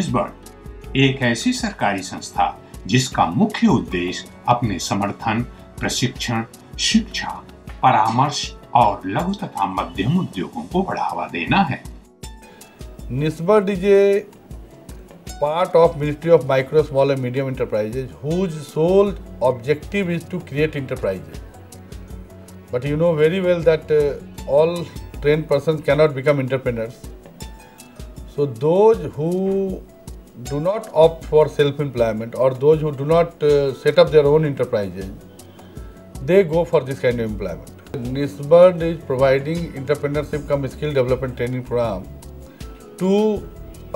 निस्बर्ट एक ऐसी सरकारी संस्था जिसका मुख्य उद्देश्य अपने समर्थन, प्रशिक्षण, शिक्षा, परामर्श और लघु तथा मध्यम उद्योगों को बढ़ावा देना है। NISBERT is a part of Ministry of Micro, Small and Medium Enterprises, whose sole objective is to create enterprises. But you know very well that all trained persons cannot become entrepreneurs. So those who do not opt for self-employment or those who do not set up their own enterprises, they go for this kind of employment. NISBERT is providing entrepreneurship cum skill development training program to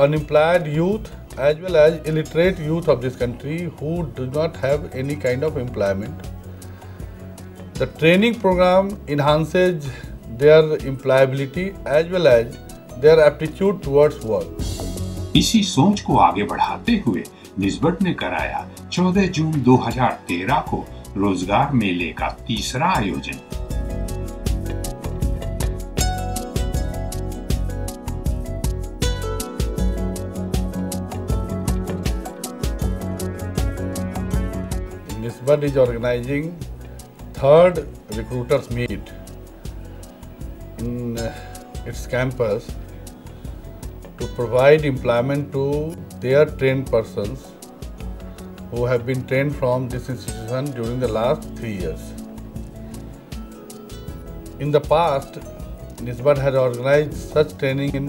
unemployed youth as well as illiterate youth of this country who do not have any kind of employment. The training program enhances their employability as well as their aptitude towards work. इसी सोच को आगे बढ़ाते हुए निस्बर्ट ने कराया 14 जून 2013 को रोजगार मेले का तीसरा आयोजन। NISBERT is organizing third recruiters meet in its campus to provide employment to their trained persons who have been trained from this institution during the last 3 years. In the past, NISBERT has organized such training in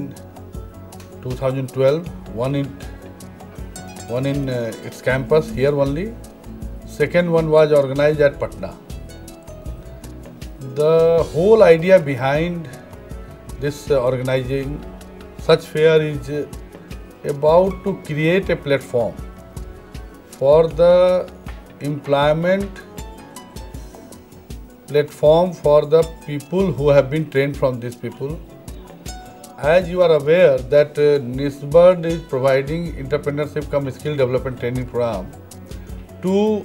2012, one in its campus here only. Second one was organized at Patna. The whole idea behind this organizing such fair is about to create a platform for the employment platform for the people who have been trained from these people. As you are aware that NISBERT is providing entrepreneurship cum skill development training program to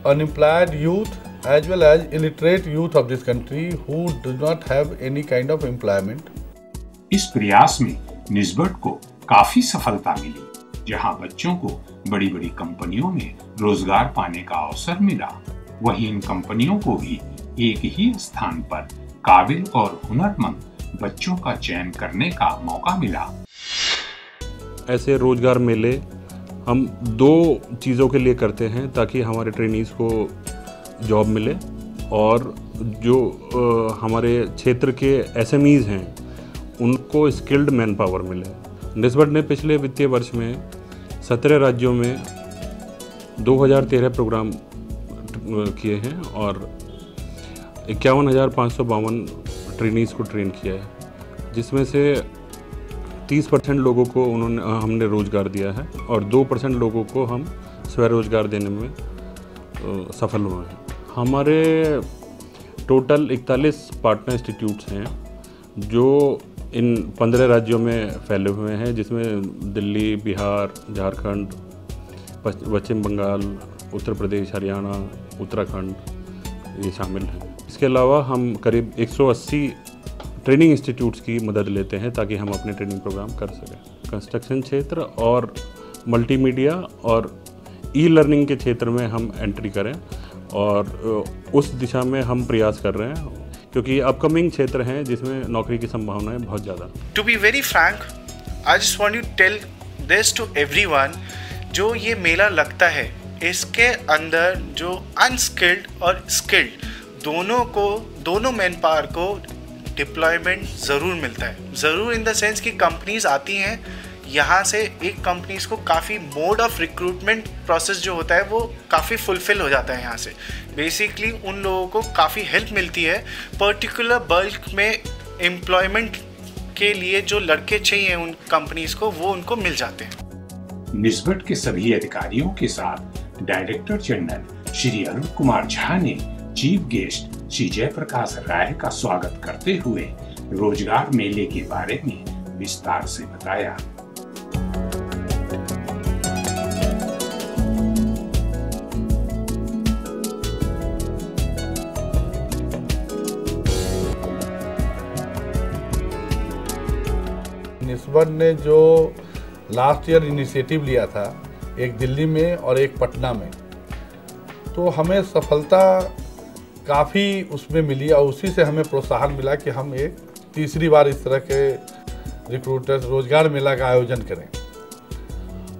unemployed youth as well as illiterate youth of this country who do not have any kind of employment. इस प्रयास में निस्बर्ट को काफी सफलता मिली, जहां बच्चों को बड़ी-बड़ी कंपनियों में रोजगार पाने का अवसर मिला, वहीं इन कंपनियों को भी एक ही स्थान पर काबिल और हुनरमंद बच्चों का चयन करने का मौका मिला। ऐसे रोजगार मेले हम 2 चीज़ों के लिए करते हैं ताकि हमारे ट्रेनीज़ को जॉब मिले और जो हमारे क्षेत्र के SMEs हैं उनको स्किल्ड मैन पावर मिले। निस्बर्ट ने पिछले वित्तीय वर्ष में 17 राज्यों में 2013 प्रोग्राम किए हैं और 51,552 ट्रेनीज़ को ट्रेन किया है, जिसमें से 30% लोगों को हमने रोज़गार दिया है और 2% लोगों को हम स्वरोजगार देने में सफल हुए हैं। हमारे टोटल 41 पार्टनर इंस्टीट्यूट्स हैं जो इन 15 राज्यों में फैले हुए हैं, जिसमें दिल्ली, बिहार, झारखंड, पश्चिम बंगाल, उत्तर प्रदेश, हरियाणा, उत्तराखंड ये शामिल हैं। इसके अलावा हम करीब 180 ट्रेनिंग इंस्टीट्यूट्स की मदद लेते हैं ताकि हम अपने ट्रेनिंग प्रोग्राम कर सकें। कंस्ट्रक्शन क्षेत्र और मल्टीमीडिया और ई-लर्निंग के क्षेत्र में हम एंट्री करें और उस दिशा में हम प्रयास कर रहे हैं क्योंकि अपकमिंग क्षेत्र हैं जिसमें नौकरी की संभावनाएं बहुत ज़्यादा। To be very frank, I just want you tell this to everyone, जो ये मेला लगता है इसके अंदर जो अनस्किल्ड और स्किल्ड दोनों मैन पावर को डिप्लॉयमेंट ज़रूर मिलता है। ज़रूर इन द सेंस कि कंपनीज आती हैं यहाँ से, एक कंपनीज को काफ़ी मोड ऑफ रिक्रूटमेंट प्रोसेस जो होता है वो काफ़ी फुलफिल हो जाता है यहाँ से। बेसिकली उन लोगों को काफ़ी हेल्प मिलती है, पर्टिकुलर बल्क में एम्प्लॉयमेंट के लिए जो लड़के चाहिए उन कंपनीज को वो उनको मिल जाते हैं। निस्बर्ट के सभी अधिकारियों के साथ डायरेक्टर जनरल श्री अरुण कुमार झा ने चीफ गेस्ट श्री जयप्रकाश राय का स्वागत करते हुए रोजगार मेले के बारे में विस्तार से बताया। निस्बर्ट ने जो लास्ट ईयर इनिशिएटिव लिया था, एक दिल्ली में और एक पटना में, तो हमें सफलता काफ़ी उसमें मिली और उसी से हमें प्रोत्साहन मिला कि हम एक तीसरी बार इस तरह के रिक्रूटर्स रोजगार मेला का आयोजन करें।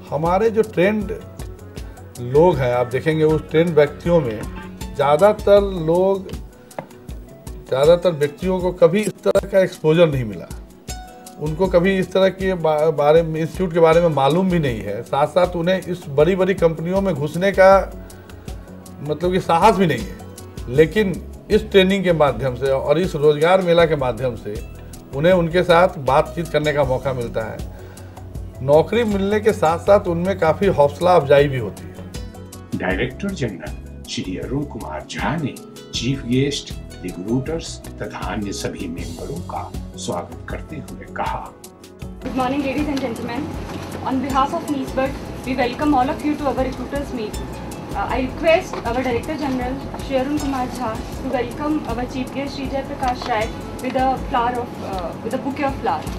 हमारे जो ट्रेंड लोग हैं, आप देखेंगे उस ट्रेंड व्यक्तियों में ज़्यादातर व्यक्तियों को कभी इस तरह का एक्सपोजर नहीं मिला, उनको कभी इस तरह के बारे में, इंस्टीट्यूट के बारे में मालूम भी नहीं है। साथ साथ उन्हें इस बड़ी बड़ी कंपनियों में घुसने का मतलब कि साहस भी नहीं है। लेकिन इस ट्रेनिंग के माध्यम से और इस रोजगार मेला के माध्यम से उन्हें उनके साथ बातचीत करने का मौका मिलता है। नौकरी मिलने के साथ साथ उनमें काफ़ी हौसला अफजाई भी होती है। डायरेक्टर जनरल श्री अरुण कुमार झा ने चीफ गेस्ट, रिक्रूटर्स तथा अन्य सभी मेंबरों का स्वागत करते हुए कहा, Good morning, ladies and gentlemen. On behalf of NISBET, we welcome all of you to our recruiters meet. I request our Director General Shri Arun Kumar Jha to welcome our Chief Guest Shri Jai Prakash Rai with a bouquet of flowers.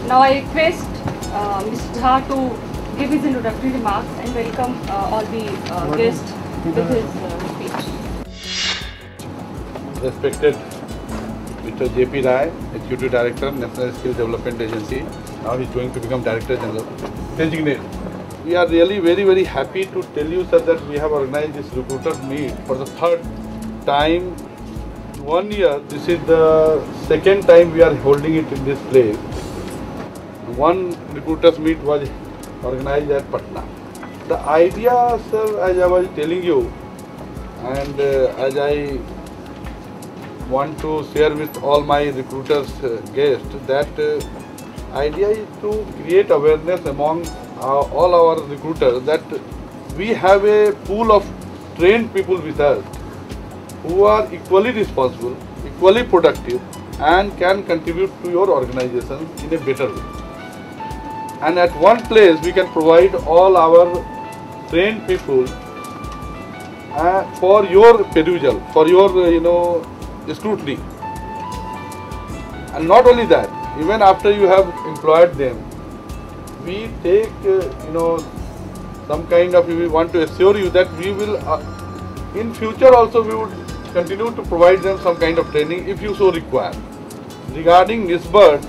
Now I request Mr. Jha to give his introductory remarks and welcome all the guests with his speech. Respected Mr. J.P. Rai, Executive Director, National Skill Development Agency. Now he is going to become Director General. Designate. We are really very, very happy to tell you, sir, that we have organized this recruiter meet for the third time. 1 year, this is the second time we are holding it in this place. One recruiters meet was organized at Patna. The idea, sir, as I was telling you, and as I want to share with all my recruiters guests, that idea is to create awareness among all our recruiters that we have a pool of trained people with us who are equally responsible, equally productive, and can contribute to your organization in a better way. And at one place we can provide all our trained people for your perusal, for your scrutiny. And not only that, even after you have employed them, we take some kind of, we want to assure you that we will in future also we would continue to provide them some kind of training if you so require. Regarding NISBET,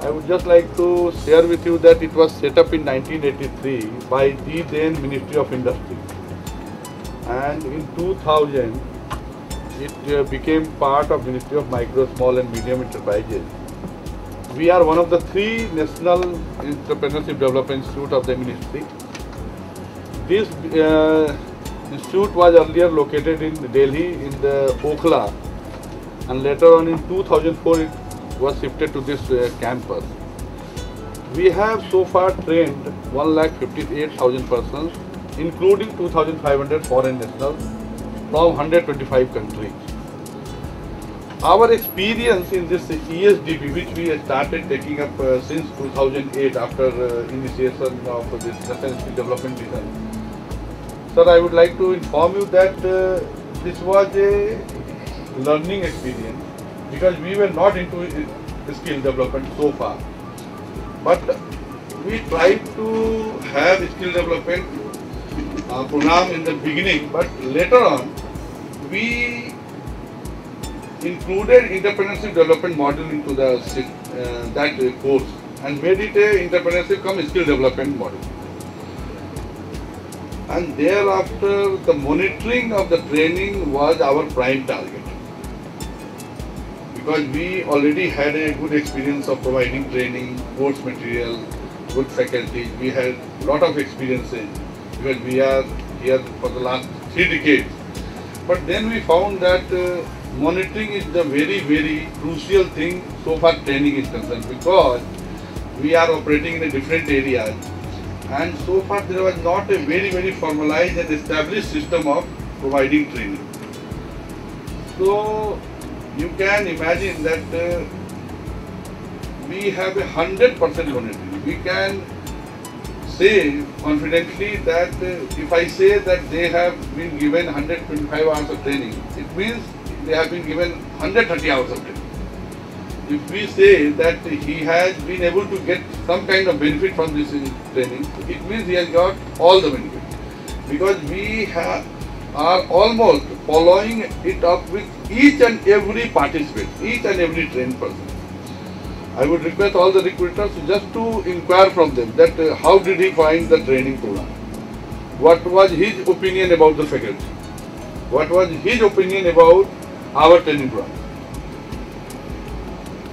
I would just like to share with you that it was set up in 1983 by the then Ministry of Industry, and in 2000 it became part of Ministry of Micro, Small and Medium Enterprises. We are one of the 3 National Entrepreneurship Development Institute of the Ministry. This institute was earlier located in Delhi in the Okhla, and later on in 2004 it was shifted to this campus. We have so far trained 1,58,000 persons, including 2,500 foreign nationals from 125 countries. Our experience in this ESDP, which we started taking up since 2008 after initiation of this National Skill Development Mission. Sir, I would like to inform you that this was a learning experience, because we were not into skill development so far. But we tried to have skill development program in the beginning, but later on we included entrepreneurship development module into the that course and made it a entrepreneurship cum skill development module. And thereafter the monitoring of the training was our prime target, because we already had a good experience of providing training, course material, good faculty. We had a lot of experiences because we are here for the last 3 decades. But then we found that monitoring is the very, very crucial thing so far training is concerned, because we are operating in a different areas, and so far there was not a very, very formalized and established system of providing training. So you can imagine that we have 100% monitoring. We can say confidently that if I say that they have been given 125 hours of training, it means they have been given 130 hours of training. If we say that he has been able to get some kind of benefit from this training, it means he has got all the benefit. Because we are almost following it up with each and every participant, each and every trained person. I would request all the recruiters just to inquire from them that how did he find the training program? What was his opinion about the faculty? What was his opinion about our training program?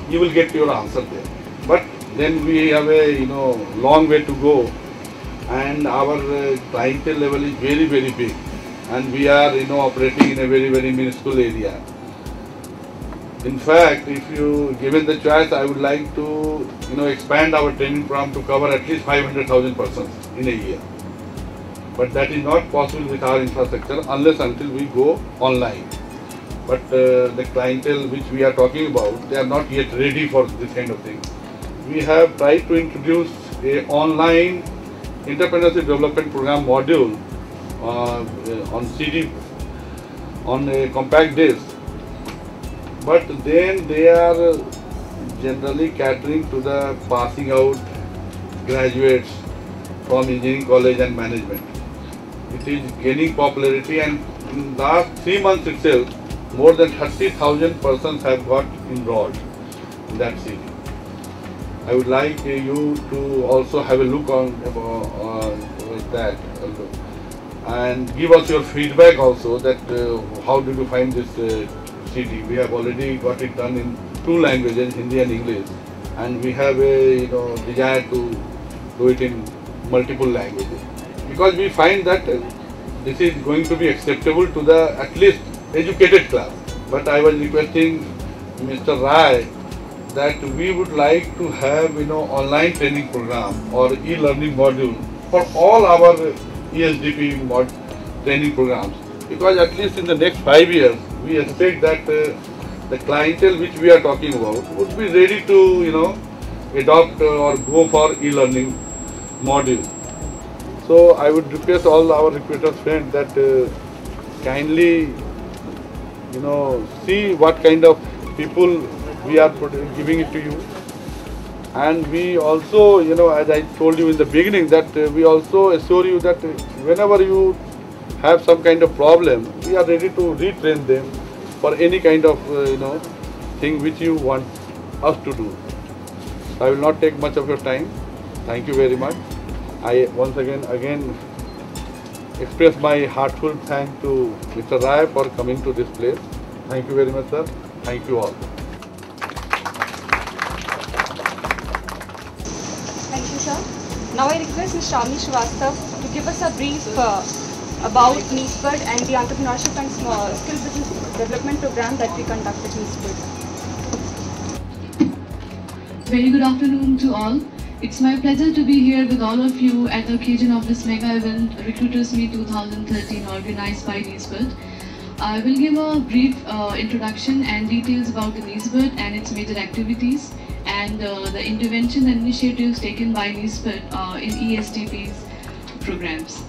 You will get your answer there. But then we have a long way to go, and our clientele level is very, very big, and we are operating in a very, very minuscule area. In fact, if you given the choice, I would like to expand our training program to cover at least 500,000 persons in a year. But that is not possible with our infrastructure unless until we go online. But the clientele which we are talking about, they are not yet ready for this kind of thing. We have tried to introduce a online entrepreneurship development program module on CD, on a compact disc. But then they are generally catering to the passing out graduates from engineering college and management. It is gaining popularity, and in the last 3 months itself, more than 30,000 persons have got enrolled in that CD. I would like you to also have a look on that and give us your feedback also that how did you find this CD. We have already got it done in 2 languages, Hindi and English, and we have a desire to do it in multiple languages, because we find that this is going to be acceptable to the at least educated class. But I was requesting Mr. Rai that we would like to have online training program or e-learning module for all our ESDP training programs, because at least in the next 5 years we expect that the clientele which we are talking about would be ready to adopt or go for e-learning module. So I would request all our recruiters friends that kindly see what kind of people we are giving it to you. And we also, as I told you in the beginning, that we also assure you that whenever you have some kind of problem, we are ready to retrain them for any kind of thing which you want us to do. So I will not take much of your time. Thank you very much. I once again express my heartfelt thanks to Mr. Rai for coming to this place. Thank you very much, sir. Thank you all. Thank you, sir. Now I request Ms. Shamini Srivastav to give us a brief about NISBED and the Entrepreneurship and Skill Business Development Program that we conduct at NISBED. Very good afternoon to all. It's my pleasure to be here with all of you at the occasion of this mega event, Recruiters Meet 2013, organized by NISBED. I will give a brief introduction and details about the NISBED and its major activities and the intervention and initiatives taken by NISBED in ESDP's programs.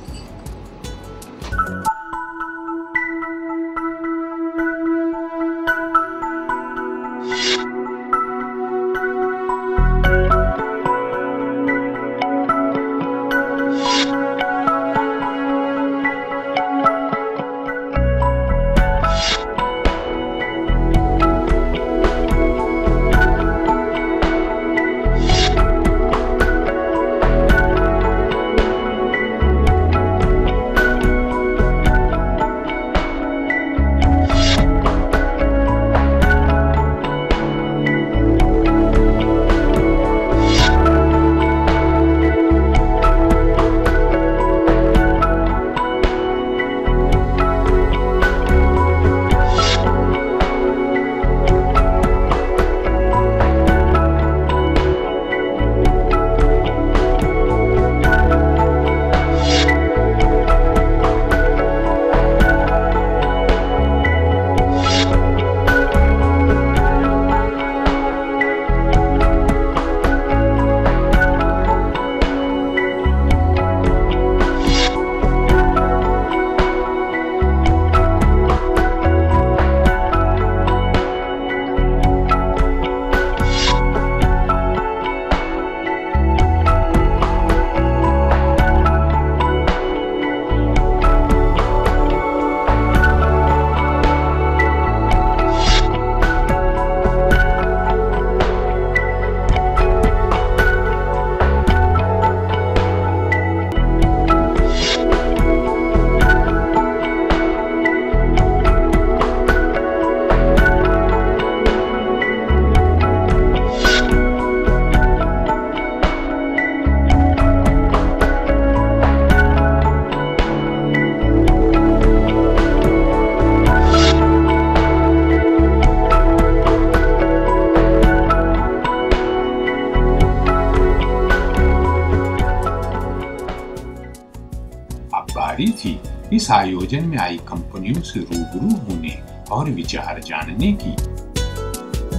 जिम्मेदारी थी इस आयोजन में आई कंपनियों से रूबरू होने और विचार जानने की।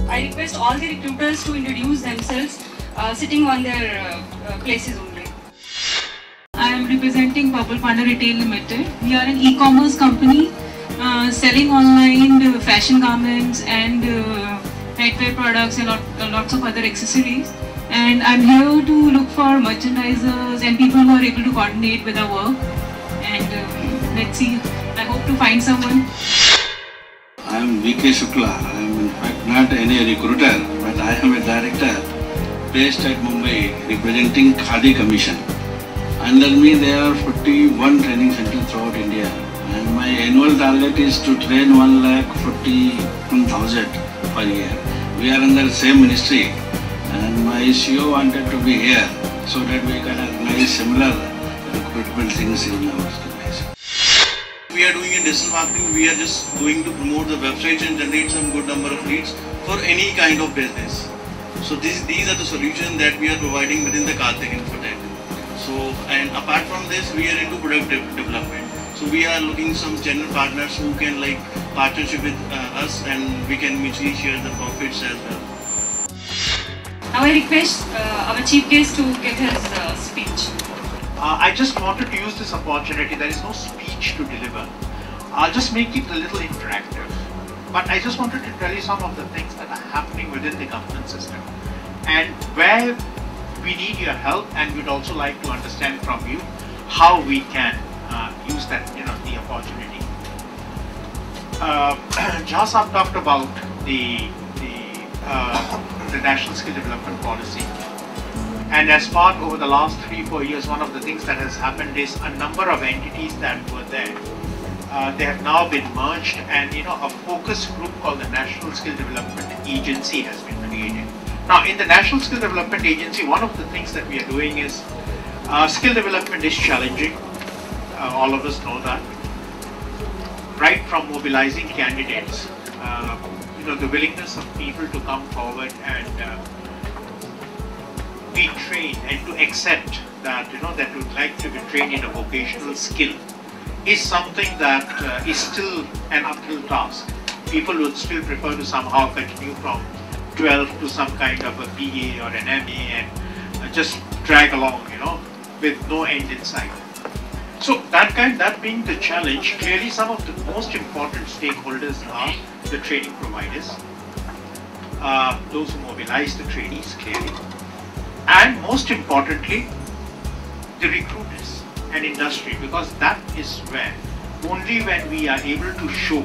I request all the recruiters to introduce themselves, sitting on their places only. I am representing Purple Panda Retail Limited. We are an e-commerce company selling online fashion garments and nightwear products and lots of other accessories. And I'm here to look for merchandisers and people who are able to coordinate with our work. And let's see, I hope to find someone. I am V.K. Shukla. I am in fact not any recruiter, but I am a director based at Mumbai representing Khadi Commission. Under me there are 41 training centers throughout India, and my annual target is to train 1,41,000 per year. We are under the same ministry, and my CEO wanted to be here so that we can organize similar recruitment things in our organization. We are doing in digital marketing. We are just going to promote the websites and generate some good number of leads for any kind of business. So these are the solutions that we are providing within the Karthik Infotech. So, and apart from this, we are into product development. So we are looking some general partners who can like partnership with us, and we can mutually share the profits as well. Now I request our chief guest to give his speech. I just wanted to use this opportunity. There is no speech to deliver. I'll just make it a little interactive. But I just wanted to tell you some of the things that are happening within the government system and where we need your help, and we'd also like to understand from you how we can use that, the opportunity. Jha Saab talked about the National Skill Development Policy. And as part over the last 3-4 years, one of the things that has happened is a number of entities that were there, they have now been merged, and a focus group called the National Skill Development Agency has been created. Now in the National Skill Development Agency, one of the things that we are doing is skill development is challenging. All of us know that. Right from mobilizing candidates, the willingness of people to come forward and be trained and to accept that that would like to be trained in a vocational skill is something that is still an uphill task. People would still prefer to somehow continue from 12 to some kind of a BA or an MA and just drag along, with no end in sight. So that being the challenge, clearly some of the most important stakeholders are the training providers, those who mobilize the trainees clearly, and most importantly, the recruiters and industry, because that is where only when we are able to show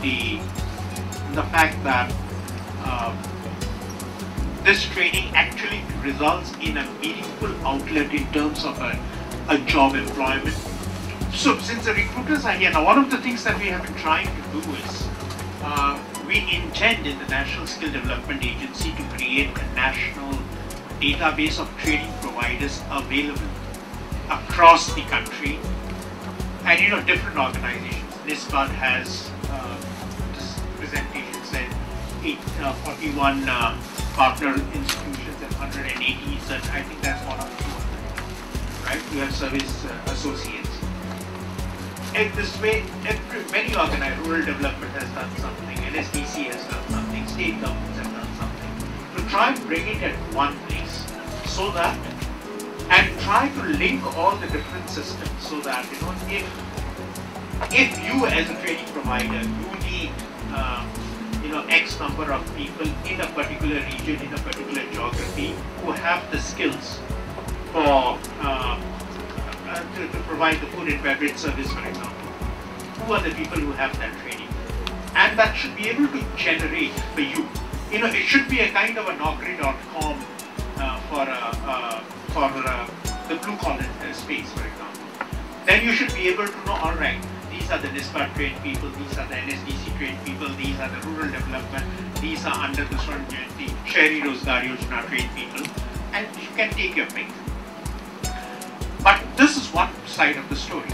the fact that this training actually results in a meaningful outlet in terms of a job employment. So since the recruiters are here, now one of the things that we have been trying to do is we intend in the National Skill Development Agency to create a national database of training providers available across the country, and different organizations. NISBUD has this presentation said 41 partner institutions and 180, and I think that's one of the two of them, right? We have service associates. In this way, many organizations, rural development has done something, NSDC has done something, state governments have done something, to try and bring it at one place, so that, and try to link all the different systems, so that if you as a training provider, you need X number of people in a particular region, in a particular geography, who have the skills for to provide the food and beverage service, for example. Who are the people who have that training? And that should be able to generate for you. It should be a kind of a Naukri.com for the blue collar space, for example. Then you should be able to know, all right, these are the NISBUD trained people, these are the NSDC trained people, these are the rural development, these are under the Shahri Rozgar Yojana trained people, and you can take your pick. But this is one side of the story.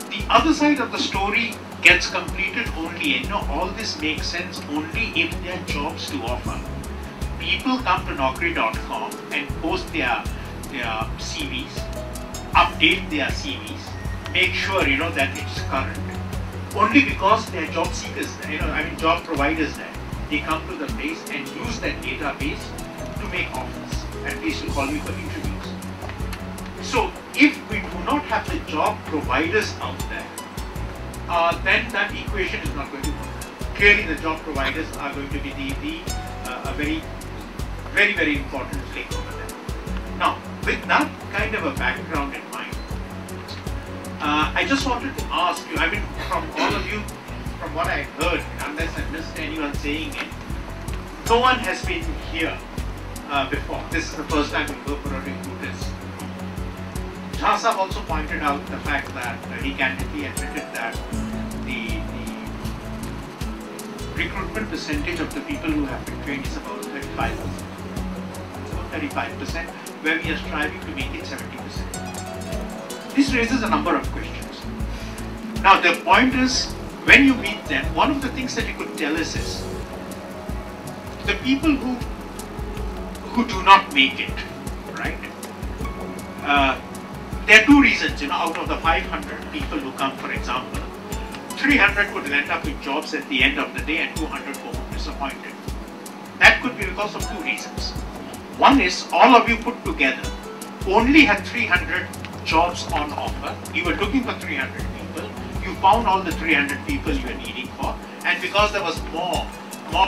The other side of the story gets completed only, and all this makes sense only if there are jobs to offer. People come to Naukri.com and post their CVs, update their CVs, make sure, you know, that it's current. Only because they are job seekers, you know, I mean job providers there. They come to the place and use that database to make offers, at least to call you for interviews. So if we do not have the job providers out there, then that equation is not going to work. Clearly the job providers are going to be a very important link over there. Now, with that kind of a background in mind, I just wanted to ask you, I mean, from all of you, from what I heard, unless I missed anyone saying it, no one has been here before. This is the first time we go for a recruiters. Jha Sahab also pointed out the fact that he candidly admitted that the recruitment percentage of the people who have been trained is about 35%. It's about 35%, where we are striving to make it 70%. This raises a number of questions. Now the point is, when you meet them, one of the things that you could tell us is, the people who do not make it, right? There are two reasons, you know, out of the 500 people who come, for example, 300 could end up with jobs at the end of the day and 200 go home disappointed. That could be because of two reasons. One is, all of you put together only had 300 jobs on offer. You were looking for 300 people. You found all the 300 people you were needing for, and because there was more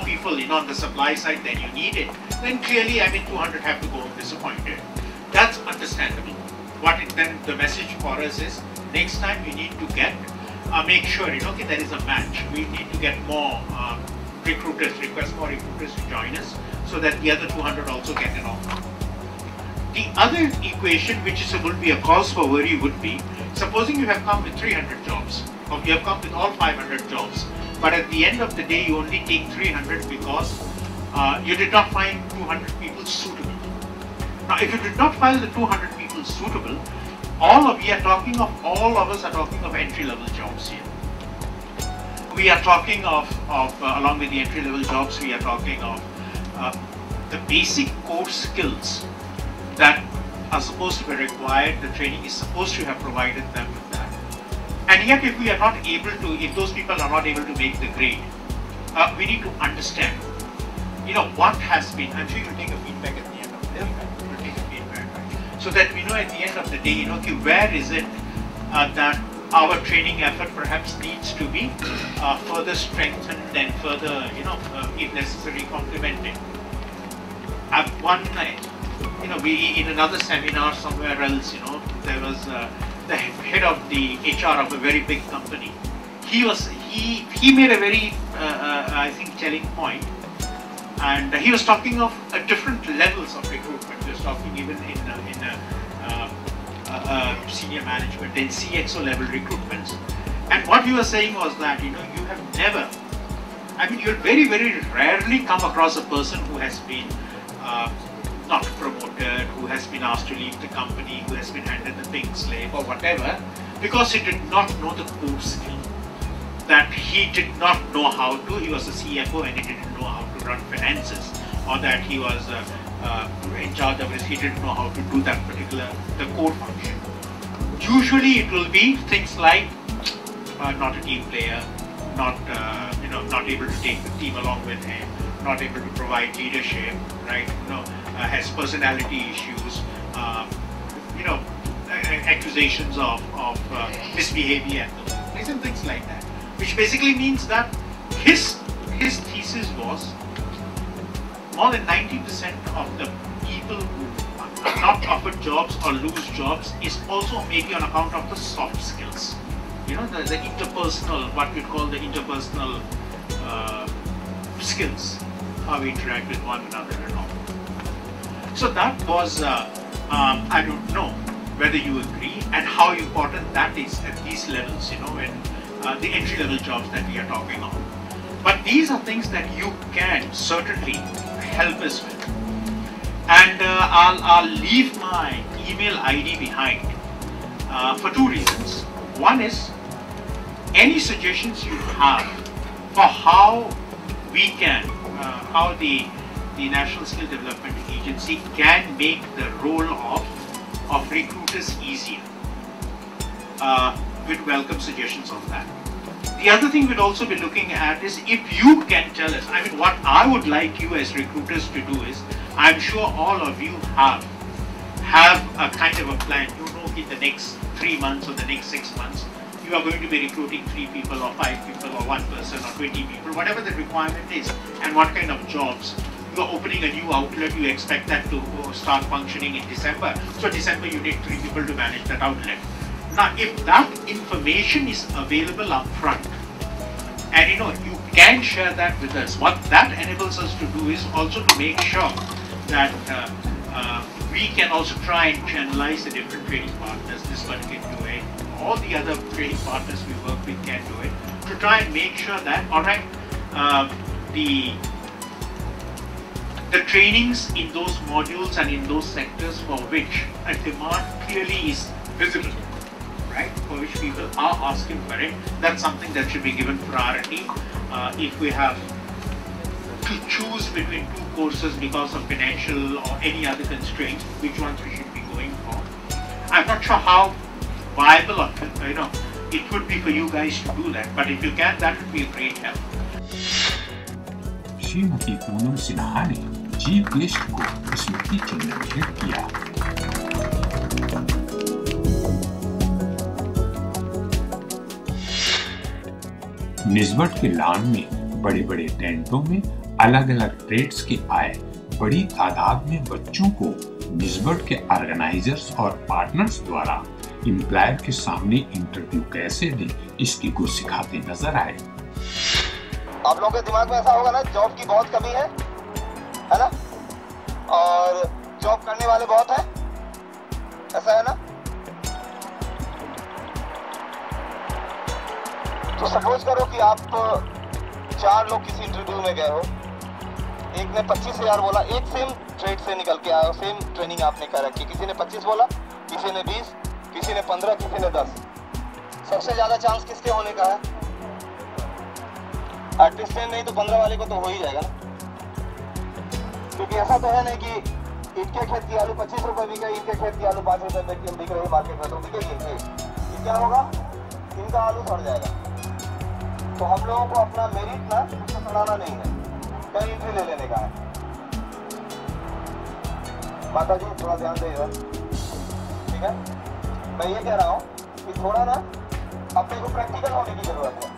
people, you know, on the supply side than you needed, then clearly, I mean, 200 have to go home disappointed. That's understandable. Then the message for us is, next time we need to get, make sure, you know, okay, there is a match. We need to get more recruiters, request more recruiters to join us, so that the other 200 also get an offer. The other equation, which would be a cause for worry, would be, supposing you have come with 300 jobs, or you have come with all 500 jobs, but at the end of the day you only take 300 because you did not find 200 people suitable. Now, if you did not find the 200 people suitable, all of us are talking of entry-level jobs here. We are talking of along with the entry-level jobs, we are talking of the basic core skills that are supposed to be required. The training is supposed to have provided them with that. And yet, if we are not able to, if those people are not able to make the grade, we need to understand, you know, what has been. I'm sure you'll take a feedback at the end of the day. You'll take a feedback, right? So that we know at the end of the day, you know, okay, where is it that our training effort perhaps needs to be further strengthened and further, you know, if necessary, complemented. You know, in another seminar somewhere else, you know, there was the head of the HR of a very big company. He made a very, I think, telling point, and he was talking of different levels of recruitment. He was talking even in senior management and CXO level recruitments. And what he was saying was that, you know, you have never, I mean, you'll very, very rarely come across a person who has been not promoted, who has been asked to leave the company, who has been handed the pink slip or whatever, because he did not know the core skill. That he did not know how to, he was a CFO and he didn't know how to run finances, or that he was in charge of it, he didn't know how to do that particular, the core function. Usually it will be things like not a team player, not able to take the team along with him, not able to provide leadership, right? Has personality issues, accusations of misbehavior and things like that. Which basically means that his thesis was more than 90% of the people who are not offered jobs or lose jobs is also maybe on account of the soft skills. You know, the interpersonal, what we call the interpersonal skills, how we interact with one another and all. So that was, I don't know whether you agree and how important that is at these levels, you know, when the entry-level jobs that we are talking of. But these are things that you can certainly help us with. And I'll leave my email ID behind for two reasons. One is, any suggestions you have for how we can, how the National Skill Development Agency can make the role of recruiters easier. we'd welcome suggestions on that. The other thing we'd also be looking at is if you can tell us, I mean, what I would like you as recruiters to do is, I'm sure all of you have a kind of a plan. You know, in the next 3 months or the next 6 months, you are going to be recruiting 3 people or 5 people or 1 person or 20 people, whatever the requirement is, and what kind of jobs. You are opening a new outlet, you expect that to start functioning in December. So December you need 3 people to manage that outlet. Now, if that information is available up front, and you know, you can share that with us, what that enables us to do is also to make sure that we can also try and channelize the different training partners. This one can do it, all the other training partners we work with can do it, to try and make sure that, alright, the trainings in those modules and in those sectors for which a demand clearly is visible, right, for which people are asking for it, that's something that should be given priority. If we have to choose between 2 courses because of financial or any other constraints, which ones we should be going for. I'm not sure how viable or, you know, it would be for you guys to do that, but if you can, that would be a great help. Shrimati Poonam Sinha ने chief guest को स्मृति चिन्ह भेंट किया। निस्बत के lawn में बड़े बड़े टेंटों में अलग अलग ट्रेड्स के आए बड़ी तादाद में बच्चों को निस्बत के ऑर्गेनाइजर्स और पार्टनर्स द्वारा एम्प्लॉयर के सामने इंटरव्यू कैसे दें इसकी गुर सिखाते नजर आए। आप लोगों के दिमाग में ऐसा होगा ना, जॉब की बहुत कमी है ना, और जॉब करने वाले बहुत हैं, ऐसा है ना। तो सपोज करो कि आप 4 लोग किसी इंटरव्यू में गए हो, एक ने 25,000 बोला, एक सेम ट्रेड से निकल के आया, सेम ट्रेनिंग आपने कर रखी, किसी ने 25 बोला, किसी ने 20, किसी ने 15, किसी ने 10। सबसे ज़्यादा चांस किसके होने का है? आर्टिस्ट नहीं तो 15 वाले को तो हो ही जाएगा ना, क्योंकि ऐसा तो है नहीं कि इनके खेत की आलू 25 रुपए बिके, इनके खेत की आलू 5 रुपए बिक रही मार्केट में, तो बिकेगी, क्या होगा? इनका आलू सड़ जाएगा। तो हम लोगों को अपना मेरिट ना उसको सड़ाना नहीं है, कहीं एंट्री ले लेने का है। माता जी थोड़ा ध्यान देगा, ठीक है। मैं ये कह रहा हूँ कि थोड़ा ना अपने को प्रैक्टिकल होने की जरूरत है।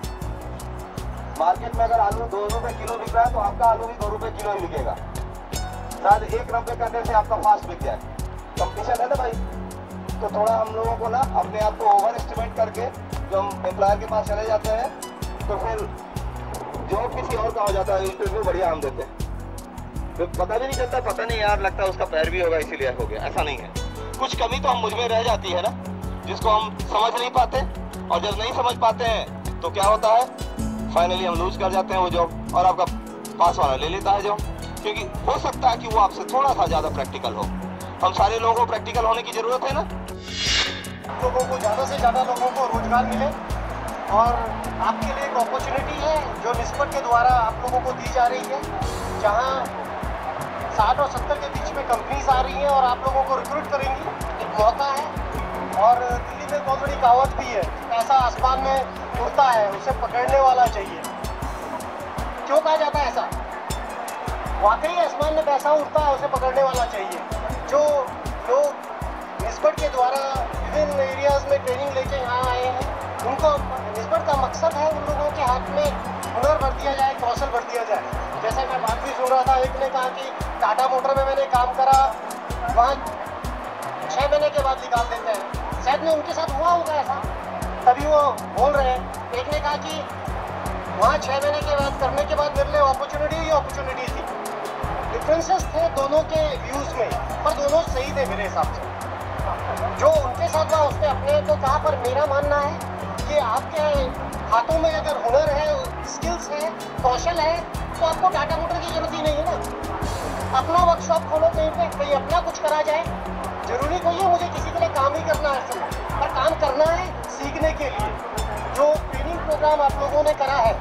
मार्केट में अगर आलू 2 रुपए किलो बिक रहा है तो आपका आलू भी 2 रुपए किलो ही बिकेगा, शायद 1 रुपए करने से आपका फास्ट बिक जाए। कंपटीशन है ना भाई, तो थोड़ा हम लोगों को ना अपने आप को ओवर एस्टिमेट करके जो हम एम्प्लॉयर के पास चले जाते हैं तो फिर जॉब किसी और का हो जाता है, इंटरव्यू बढ़िया हम देते हैं, तो पता भी नहीं चलता, पता नहीं यार लगता है उसका पैर भी होगा इसीलिए हो गया, ऐसा नहीं है। कुछ कमी तो हम मुझ में रह जाती है ना, जिसको हम समझ नहीं पाते, और जब नहीं समझ पाते हैं तो क्या होता है, फाइनली हम लूज कर जाते हैं वो जॉब, और आपका पास वाला ले लेता है जॉब, क्योंकि हो सकता है कि वो आपसे थोड़ा सा ज़्यादा प्रैक्टिकल हो। हम सारे लोगों को प्रैक्टिकल होने की ज़रूरत है ना। लोगों को ज़्यादा से ज़्यादा लोगों को रोजगार मिले, और आपके लिए एक अपॉर्चुनिटी है जो निस्बत के द्वारा आप लोगों को दी जा रही है, जहां 60 और 70 के बीच में कंपनीज आ रही हैं और आप लोगों को रिक्रूट करेंगी। एक मौका है, और दिल्ली में बहुत बड़ी कहावत भी है, पैसा आसमान में उड़ता है, उसे पकड़ने वाला चाहिए। क्यों कहा जाता है ऐसा? वाकई आसमान में पैसा उड़ता है, उसे पकड़ने वाला चाहिए। जो लोग निस्बत के द्वारा विभिन्न एरियाज में ट्रेनिंग लेके यहाँ आए हैं, उनको निस्बत का मकसद है उन लोगों के हाथ में हुनर भर दिया जाए, कौशल भर दिया जाए। जैसे मैं बात भी सुन रहा था, एक ने कहा कि टाटा मोटर में मैंने काम करा, वहाँ 6 महीने के बाद निकाल देते हैं। शायद में उनके साथ हुआ होगा ऐसा, तभी वो बोल रहे हैं। एक ने कहा कि वहाँ 6 महीने के बाद करने के बाद मेरे लिए अपॉर्चुनिटी थी। डिफरेंसेस थे दोनों के व्यूज़ में, पर दोनों सही थे मेरे हिसाब से। जो उनके साथ था उसने अपने को कहा, पर मेरा मानना है कि आपके हाथों में अगर हुनर है, स्किल्स है, कौशल है, तो आपको टाटा मोटर की जरूरत ही नहीं है ना। अपना वर्कशॉप खोलो कहीं पे, कहीं अपना कुछ करा जाए। जरूरी नहीं है मुझे किसी के लिए काम ही करना है, पर काम करना है सीखने के लिए। जो ट्रेनिंग प्रोग्राम आप लोगों ने करा है।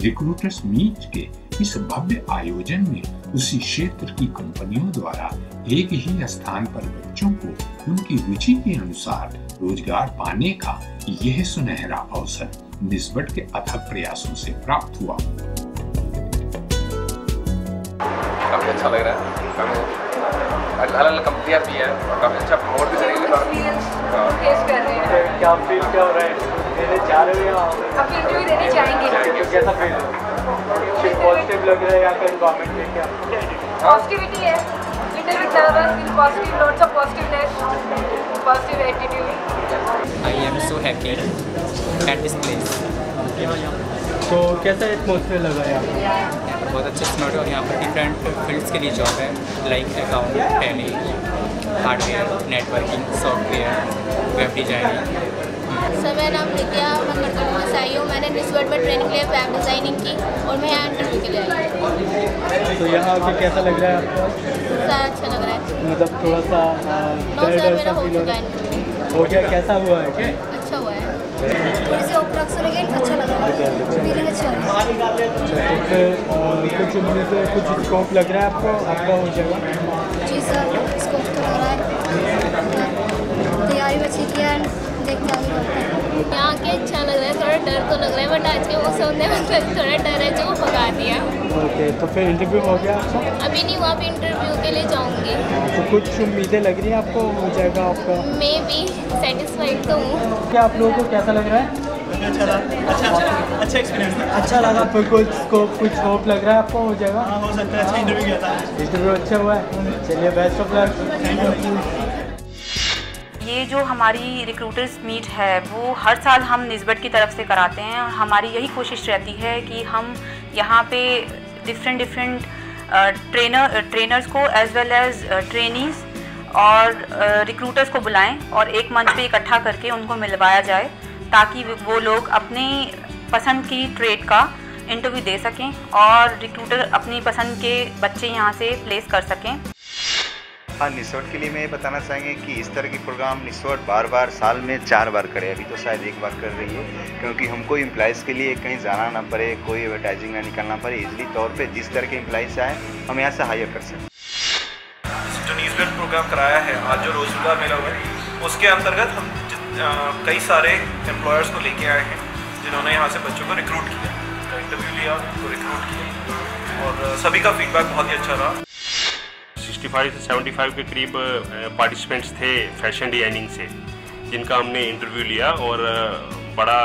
रिक्रूटर्स मीट के इस भव्य आयोजन में उसी क्षेत्र की कंपनियों द्वारा एक ही स्थान पर बच्चों को उनकी रुचि के अनुसार रोजगार पाने का यह सुनहरा अवसर निस्बत के अथक प्रयासों से प्राप्त हुआ। काफी अच्छा लग रहा है, अलग कंपनियां भी है और काफी अच्छा प्रमोट भी करेंगे। क्या फील क्या हो रहा है, देने जा रहे हो या आप इंटरव्यू देने जाएंगे? तो कैसा फील पॉजिटिव लग रहा है या कहीं कमेंट में क्या पॉजिटिविटी है, interview nervous, positive, lots of positiveness, positive attitude. I am so happy at this place. तो कैसा एटमॉस्फेयर लगा है आपको? बहुत अच्छा स्नोट और यहाँ पर डिफरेंट फील्ड्स के लिए जॉब है, like account, tally, hardware, networking, software, web designing. Sir मेरा नाम नित्या, मैं मरकट से आई हूँ। मैंने निस्बत में ट्रेनिंग लिया वेब डिज़ाइनिंग की और मैं यहाँ इंटरव्यू के लिए आई हूँ। तो यहाँ आके कैसा लग रहा है आपको? सर अच्छा लग रहा है, मतलब थोड़ा सा सर मेरा हो चुका है। हो गया, कैसा हुआ है? क्या अच्छा हुआ है, थोड़ी सी अच्छा लग रहा है, फीलिंग अच्छा है। तो फिर कुछ उनमें से कुछ स्कोप लग रहा है आपका हो जाएगा? जी सर, स्कोप तो लग रहा है, तैयारी भी अच्छी की है, देखते आगे बढ़ते हैं। यहाँ आके अच्छा लग रहा है, थोड़ा डर तो लग रहा है बट आज के मौसम में थोड़ा डर है जो भगा दिया। ओके, तो फिर इंटरव्यू हो गया आपका? अभी नहीं हुआ, अभी इंटरव्यू के लिए जाऊँगी। तो कुछ उम्मीदें लग रही हैं आपको हो जाएगा आपका? मैं भी सेटिस्फाइड तो हूँ। क्या आप लोगों को कैसा लग रहा है? अच्छा एक्सपीरियंस था, अच्छा लगा। फिर कुछ स्कोप, कुछ होप लग रहा है आपको हो जाएगा? हो सकता है, अच्छा इंटरव्यू किया था। इंटरव्यू अच्छा हुआ है, चलिए best of luck. Thank you. ये जो हमारी रिक्रूटर्स मीट है वो हर साल हम निस्बत की तरफ से कराते हैं और हमारी यही कोशिश रहती है कि हम यहाँ पे डिफरेंट ट्रेनर्स को एज वेल एज ट्रेनीज़ और रिक्रूटर्स को बुलाएं और एक मंच पे इकट्ठा करके उनको मिलवाया जाए ताकि वो लोग अपनी पसंद की ट्रेड का इंटरव्यू दे सकें और रिक्रूटर अपनी पसंद के बच्चे यहाँ से प्लेस कर सकें। हाँ, निस्बत के लिए मैं ये बताना चाहेंगे कि इस तरह की प्रोग्राम निस्बत बार साल में 4 बार करे, अभी तो शायद 1 बार कर रही है, क्योंकि हमको एम्प्लॉइज़ के लिए कहीं जाना ना पड़े, कोई एडवर्टाइजिंग ना निकालना पड़े, इजली तौर पे जिस तरह के एम्प्लॉइज़ आए हम यहाँ से हायर कर सकें। जो निस्बत प्रोग्राम कराया है आज जो रोजगार मेला हुआ है उसके अंतर्गत हम कई सारे एम्प्लॉयर्स को लेके आए हैं जिन्होंने यहाँ से बच्चों को रिक्रूट किया, उनका इंटरव्यू लिया, उनको रिक्रूट किया और सभी का फीडबैक बहुत ही अच्छा रहा। 65 से 75 के करीब पार्टिसिपेंट्स थे फैशन डिज़ाइनिंग से जिनका हमने इंटरव्यू लिया और बड़ा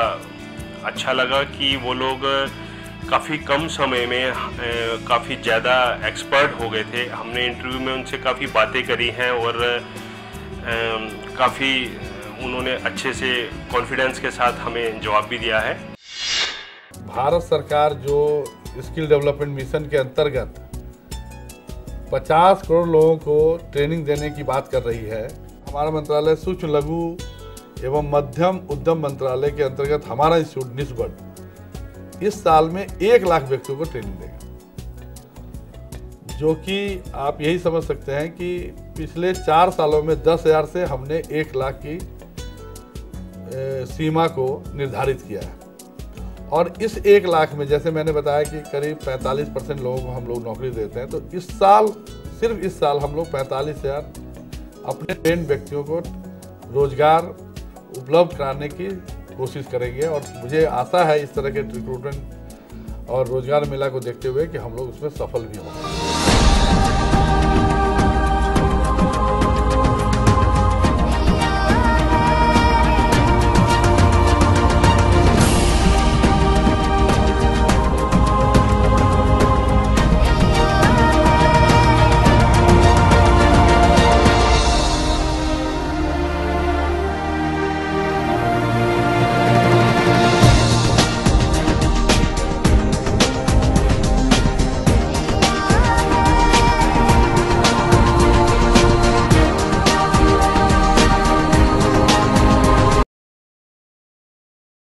अच्छा लगा कि वो लोग काफ़ी कम समय में काफ़ी ज़्यादा एक्सपर्ट हो गए थे। हमने इंटरव्यू में उनसे काफ़ी बातें करी हैं और काफ़ी उन्होंने अच्छे से कॉन्फिडेंस के साथ हमें जवाब भी दिया है। भारत सरकार जो स्किल डेवलपमेंट मिशन के अंतर्गत 50 करोड़ लोगों को ट्रेनिंग देने की बात कर रही है। हमारा मंत्रालय सूक्ष्म लघु एवं मध्यम उद्यम मंत्रालय के अंतर्गत हमारा इंस्टीट्यूट निस्बत इस साल में 1 लाख व्यक्तियों को ट्रेनिंग देगा, जो कि आप यही समझ सकते हैं कि पिछले 4 सालों में 10,000 से हमने 1 लाख की सीमा को निर्धारित किया है। और इस 1 लाख में जैसे मैंने बताया कि करीब 45% लोगों को हम लोग नौकरी देते हैं, तो इस साल सिर्फ इस साल हम लोग 45,000 अपने ट्रेंड व्यक्तियों को रोजगार उपलब्ध कराने की कोशिश करेंगे। और मुझे आशा है इस तरह के रिक्रूटमेंट और रोजगार मेला को देखते हुए कि हम लोग उसमें सफल भी होंगे।